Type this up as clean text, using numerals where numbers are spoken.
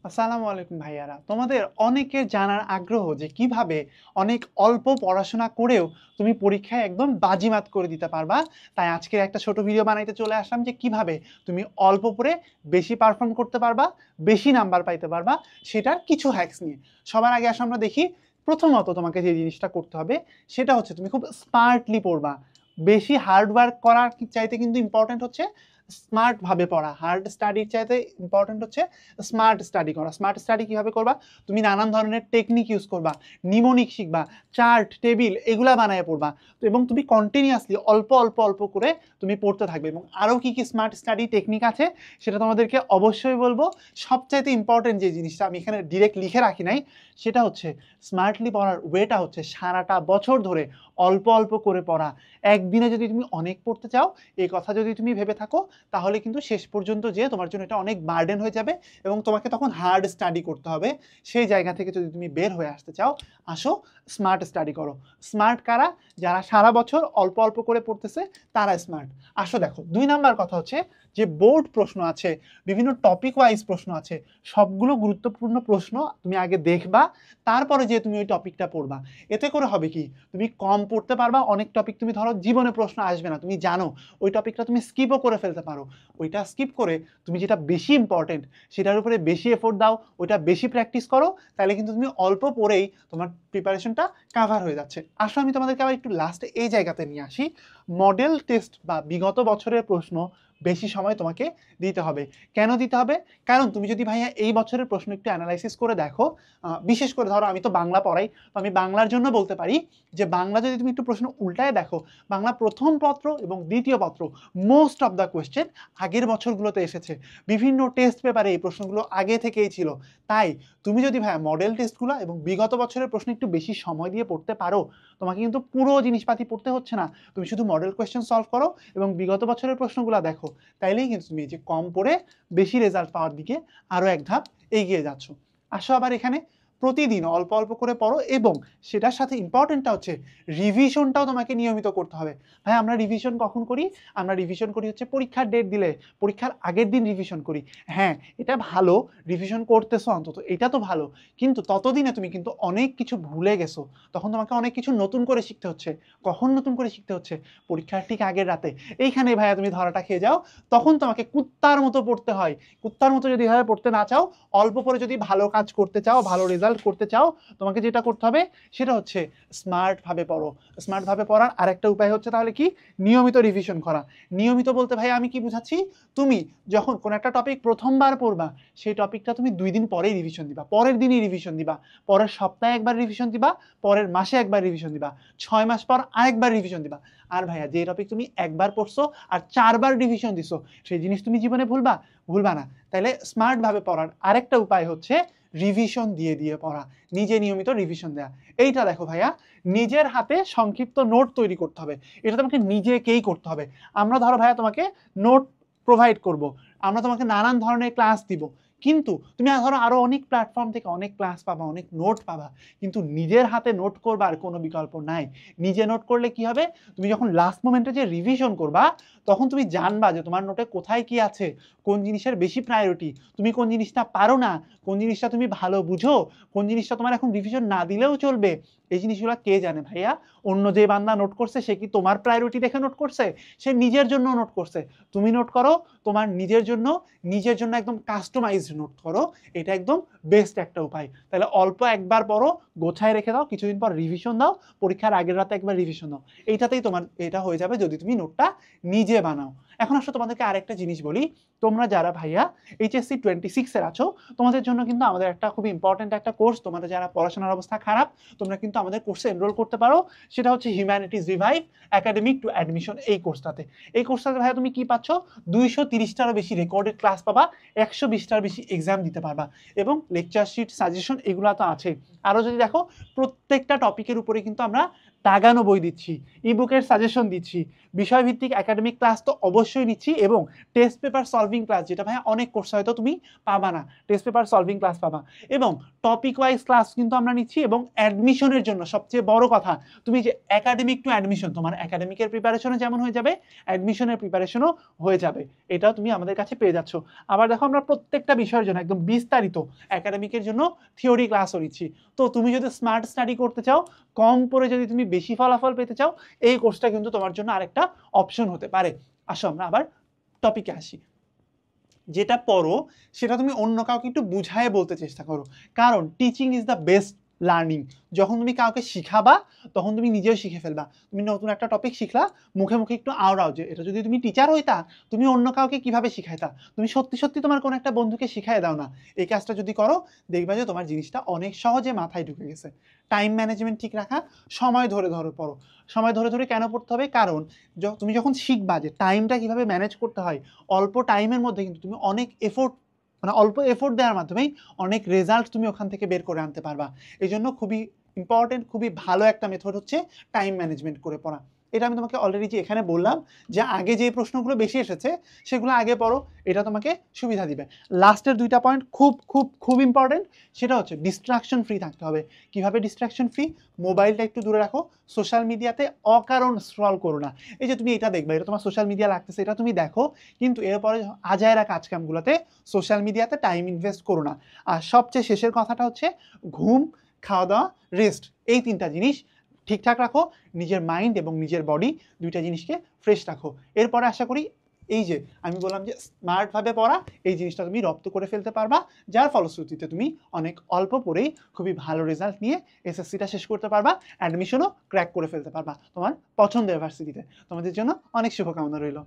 আসসালামু আলাইকুম ভাইয়ারা। তোমাদের অনেকের জানার আগ্রহ যে কিভাবে অনেক অল্প পড়াশোনা করেও তুমি পরীক্ষায় একদম বাজিমাত করে দিতে পারবা। তাই আজকের একটা ছোট ভিডিও বানাইতে চলে আসলাম যে কিভাবে তুমি অল্প পড়ে বেশি পারফর্ম করতে পারবা, বেশি নাম্বার পাইতে পারবা, সেটার কিছু হ্যাকস নিয়ে। সবার আগে আসলে আমরা দেখি, প্রথমত তোমাকে যে জিনিসটা করতে হবে সেটা হচ্ছে তুমি খুব স্মার্টলি পড়বা। বেশি হার্ড ওয়ার্ক করার চাইতে কিন্তু ইম্পর্টেন্ট হচ্ছে স্মার্ট ভাবে পড়া। হার্ড স্টাডির চাইতে ইম্পর্টেন্ট হচ্ছে স্মার্ট স্টাডি করা। স্মার্ট স্টাডি কিভাবে করবা? তুমি নানান ধরনের টেকনিক ইউজ করবা, নিমোনিক শিখবা, চার্ট টেবিল এগুলা বানায় পড়বা। তো এবং তুমি কন্টিনিউয়াসলি অল্প অল্প অল্প করে তুমি পড়তে থাকবে। এবং আরও কি কি স্মার্ট স্টাডি টেকনিক আছে সেটা তোমাদেরকে অবশ্যই বলবো। সবচাইতে ইম্পর্টেন্ট যে জিনিসটা আমি এখানে ডিরেক্ট লিখে রাখি নাই, সেটা হচ্ছে স্মার্টলি পড়ার ওয়েটা হচ্ছে সারাটা বছর ধরে অল্প অল্প করে পড়া। একদিনে যদি তুমি অনেক পড়তে চাও, এই কথা যদি তুমি ভেবে থাকো, তাহলে কিন্তু শেষ পর্যন্ত যে তোমার জন্য এটা অনেক বার্ডেন হয়ে যাবে এবং তোমাকে তখন হার্ড স্টাডি করতে হবে। সেই জায়গা থেকে যদি তুমি বের হয়ে আসতে চাও, আসো স্মার্ট স্টাডি করো। স্মার্ট কারা? যারা সারা বছর অল্প অল্প করে পড়তেছে তারা স্মার্ট। আসো দেখো, 2 নাম্বার কথা হচ্ছে যে বোর্ড প্রশ্ন আছে, বিভিন্ন টপিক ওয়াইজ প্রশ্ন আছে, সবগুলো গুরুত্বপূর্ণ প্রশ্ন তুমি আগে দেখবা, তারপরে যে তুমি ওই টপিকটা পড়বা। এতে করে হবে কি, তুমি কম পড়তে পারবা। অনেক টপিক তুমি ধরো জীবনে প্রশ্ন আসবে না, তুমি জানো, ওই টপিকটা তুমি স্কিপও করে ফেলতে পারো। ওইটা স্কিপ করে তুমি যেটা বেশি ইম্পর্টেন্ট সেটার উপরে বেশি এফোর্ট দাও, ওইটা বেশি প্র্যাকটিস করো, তাহলে কিন্তু তুমি অল্প পড়েই তোমার প্রিপারেশনটা কাভার হয়ে যাচ্ছে। আসলে আমি তোমাদেরকে আবার একটু লাস্টে এই জায়গাতে নিয়ে আসি। মডেল টেস্ট বা বিগত বছরের প্রশ্ন বেশি সময় তোমাকে দিতে হবে। কেন দিতে হবে? কারণ তুমি যদি ভাইয়া এই বছরের প্রশ্ন একটু অ্যানালাইসিস করে দেখো, বিশেষ করে ধরো আমি তো বাংলা পড়াই, তো আমি বাংলার জন্য বলতে পারি যে বাংলা যদি তুমি একটু প্রশ্ন উল্টায় দেখো, বাংলা প্রথম পত্র এবং দ্বিতীয় পত্র মোস্ট অফ দ্য কোয়েশ্চেন আগের বছরগুলোতে এসেছে। বিভিন্ন টেস্ট পেপারে এই প্রশ্নগুলো আগে থেকেই ছিল। তাই তুমি যদি ভাইয়া মডেল টেস্টগুলো এবং বিগত বছরের প্রশ্ন একটু বেশি সময় দিয়ে পড়তে পারো, তোমাকে কিন্তু পুরো জিনিসপাতি পড়তে হচ্ছে না। তুমি শুধু মডেল কোয়েশ্চেন সলভ করো এবং বিগত বছরের প্রশ্নগুলো দেখো, তাইলেই কিন্তু তুমি যে কম পড়ে বেশি রেজাল্ট পাওয়ার দিকে আরও এক ধাপ এগিয়ে যাচ্ছ। আসো আবার এখানে, প্রতিদিন অল্প অল্প করে পড়ো এবং সেটার সাথে ইম্পর্টেন্টটা হচ্ছে রিভিশনটাও তোমাকে নিয়মিত করতে হবে। ভাই আমরা রিভিশন কখন করি? আমরা রিভিশন করি হচ্ছে পরীক্ষার ডেট দিলে, পরীক্ষার আগের দিন রিভিশন করি। হ্যাঁ, এটা ভালো, রিভিশন করতেছো অন্তত, এটা তো ভালো। কিন্তু ততদিনে তুমি কিন্তু অনেক কিছু ভুলে গেছো, তখন তোমাকে অনেক কিছু নতুন করে শিখতে হচ্ছে। কখন নতুন করে শিখতে হচ্ছে? পরীক্ষার ঠিক আগের রাতে। এইখানে ভাইয়া তুমি ধরাটা খেয়ে যাও, তখন তোমাকে কুত্তার মতো পড়তে হয়। কুত্তার মতো যদি এভাবে পড়তে না চাও, অল্প পরে যদি ভালো কাজ করতে চাও, ভালো রেজাল্ট করতে চাও, তোমাকে যেটা করতে হবে সেটা হচ্ছে স্মার্টভাবে পড়ো। স্মার্টভাবে পড়ার আরেকটা উপায় হচ্ছে তাহলে কি? নিয়মিত রিভিশন করা। নিয়মিত বলতে ভাই আমি কি বুঝাচ্ছি? তুমি যখন কোন একটা টপিক প্রথমবার পড়বা, সেই টপিকটা তুমি 2 দিন পরেই রিভিশন দিবা, পরের দিনই রিভিশন দিবা, পরের সপ্তাহে একবার রিভিশন দিবা, পরের মাসে একবার রিভিশন দিবা, 6 মাস পর আরেকবার রিভিশন দিবা। আর ভাইয়া যে টপিক তুমি একবার পড়ছো আর 4বার রিভিশন দিছো, সেই জিনিস তুমি জীবনে ভুলবা? ভুলবা না। তাহলে স্মার্টভাবে পড়ার আরেকটা উপায় হচ্ছে রিভিশন দিয়ে দিয়ে পড়া, নিজে নিয়মিত রিভিশন দেয়া। এইটা দেখো ভাইয়া, নিজের হাতে সংক্ষিপ্ত নোট তৈরি করতে হবে। এটা তোমাকে নিজেকেই করতে হবে। আমরা ধরো ভাইয়া তোমাকে নোট প্রোভাইড করব, আমরা তোমাকে নানান ধরনের ক্লাস দিব, কিন্তু তুমি ধরো আরো অনেক প্ল্যাটফর্ম থেকে অনেক ক্লাস পাবা, অনেক নোট পাবা, কিন্তু নিজের হাতে নোট করবার কোনো বিকল্প নাই। নিজে নোট করলে কি হবে? তুমি যখন লাস্ট মোমেন্টে যে রিভিশন করবা, তখন তুমি জানবা যে তোমার নোটে কোথায় কি আছে, কোন জিনিসের বেশি প্রায়োরিটি, তুমি কোন জিনিসটা পারো না, কোন জিনিসটা তুমি ভালো বুঝো, কোন জিনিসটা তোমার এখন রিভিশন না দিলেও চলবে। এই জিনিসগুলো কে জানে ভাইয়া? অন্য যে বান্দা নোট করছে সে কি তোমার প্রায়োরিটি দেখে নোট করছে? সে নিজের জন্য নোট করছে। তুমি নোট করো তোমার নিজের জন্য, নিজের জন্য একদম কাস্টমাইজড নোট করো। এটা একদম বেস্ট একটা উপায়। তাহলে অল্প একবার পড়ো, গোছায় রেখে দাও, কিছুদিন পর রিভিশন দাও, পরীক্ষার আগের রাতে একবার রিভিশন দাও। এইটাতেই তোমার এটা হয়ে যাবে যদি তুমি নোটটা নিজে বানাও। এখন আসলে তোমাদেরকে আরেকটা জিনিস বলি, তোমরা যারা ভাইয়া এইচএসসি 26-এর আছো, তোমাদের জন্য কিন্তু আমাদের একটা খুব ইম্পর্টেন্ট একটা কোর্স, তোমাদের যারা পড়াশোনার অবস্থা খারাপ, তোমরা কিন্তু আমাদের কোর্সে এনরোল করতে পারো। সেটা হচ্ছে humanities revive academic two admission. এই কোর্সটাতে ভাইয়া তুমি কি পাচ্ছ? 230টারও বেশি রেকর্ডেড ক্লাস পাবা, 120টার বেশি এক্সাম দিতে পারবা, এবং লেকচার শিট, সাজেশন এগুলো তো আছে। আরও যদি দেখো, প্রত্যেকটা টপিকের উপরে কিন্তু আমরা দাগানো বই দিচ্ছি, ইবুকের সাজেশন দিচ্ছি, বিষয়ভিত্তিক একাডেমিক ক্লাস তো অবশ্যই নিচ্ছি, এবং টেস্ট পেপার সলভিং ক্লাস, যেটা ভাই অনেক কোর্স হয়তো তুমি পাবা না, টেস্ট পেপার সলভিং ক্লাস পাবা, এবং টপিক ওয়াইজ ক্লাস কিন্তু আমরা নিচ্ছি। এবং অ্যাডমিশনের জন্য সবচেয়ে বড় কথা, তুমি যে একাডেমিক টু অ্যাডমিশন, তোমার একাডেমিকের প্রিপারেশনও যেমন হয়ে যাবে, অ্যাডমিশনের প্রিপারেশনও হয়ে যাবে, এটাও তুমি আমাদের কাছে পেয়ে যাচ্ছ। আবার দেখো আমরা প্রত্যেকটা বিষয়ের জন্য একদম বিস্তারিত একাডেমিকের জন্য থিওরি ক্লাসও নিচ্ছি। তো তুমি যদি স্মার্ট স্টাডি করতে চাও, কম পড়ে যদি তুমি বেশি ফলাফল পেতে চাও, এই কোর্সটা কিন্তু তোমার জন্য আরেকটা অপশন হতে পারে। আসো আমরা আবার টপিকে আসি। যেটা পড়ো সেটা তুমি অন্য কাউকে একটু বুঝায় বলতে চেষ্টা করো, কারণ teaching is the best learning. যখন তুমি কাউকে শিখাবা তখন তুমি নিজেও শিখে ফেলবা। তুমি নতুন একটা টপিক শিখলা, মুখে মুখে একটু আওড়াও যে এটা যদি তুমি টিচার হইতা তুমি অন্য কাউকে কিভাবে শিখাইতা, তুমি সত্যি সত্যি তোমার কোনো একটা বন্ধুকে শিখাই দাও না। এই কাজটা যদি করো দেখবা যে তোমার জিনিসটা অনেক সহজে মাথায় ঢুকে গেছে। টাইম ম্যানেজমেন্ট ঠিক রাখা, সময় ধরে ধরে পড়ো। সময় ধরে ধরে কেন পড়তে হবে, কারণ তুমি যখন শিখবা যে টাইমটা কিভাবে ম্যানেজ করতে হয়, অল্প টাইমের মধ্যে কিন্তু তুমি অনেক এফোর্ট, মানে অল্প এফোর্ট দেওয়ার মাধ্যমেই অনেক রেজাল্ট তুমি ওখান থেকে বের করে আনতে পারবা। এই জন্য খুবই ইম্পর্টেন্ট, খুবই ভালো একটা মেথড হচ্ছে টাইম ম্যানেজমেন্ট করে পড়া। এটা আমি তোমাকে অলরেডি যে এখানে বললাম যে আগে যে প্রশ্নগুলো বেশি এসেছে সেগুলো আগে পড়ো, এটা তোমাকে সুবিধা দিবে। লাস্টের দুইটা পয়েন্ট খুব খুব খুব ইম্পর্টেন্ট, সেটা হচ্ছে ডিস্ট্রাকশন ফ্রি থাকতে হবে। কিভাবে ডিস্ট্রাকশন ফ্রি? মোবাইলটা একটু দূরে রাখো, সোশ্যাল মিডিয়াতে অকারণ স্ক্রল করো না। এই যে তুমি এটা দেখবে, এটা তোমার সোশ্যাল মিডিয়া লাগতেছে, এটা তুমি দেখো, কিন্তু এরপরে আজায়রা কাজকামগুলোতে সোশ্যাল মিডিয়াতে টাইম ইনভেস্ট করো না। আর সবচেয়ে শেষের কথাটা হচ্ছে ঘুম, খাওয়া দাওয়া, রেস্ট, এই তিনটা জিনিস ঠিকঠাক রাখো। নিজের মাইন্ড এবং নিজের বডি দুইটা জিনিসকে ফ্রেশ রাখো। এরপরে আশা করি এই যে আমি বললাম যে স্মার্টভাবে পড়া, এই জিনিসটা তুমি রপ্ত করে ফেলতে পারবা, যার ফলশ্রুতিতে তুমি অনেক অল্প পড়েই খুবই ভালো রেজাল্ট নিয়ে এসএসসিটা শেষ করতে পারবা, অ্যাডমিশনও ক্র্যাক করে ফেলতে পারবা তোমার পছন্দের ইউনিভার্সিটিতে। তোমাদের জন্য অনেক শুভকামনা রইল।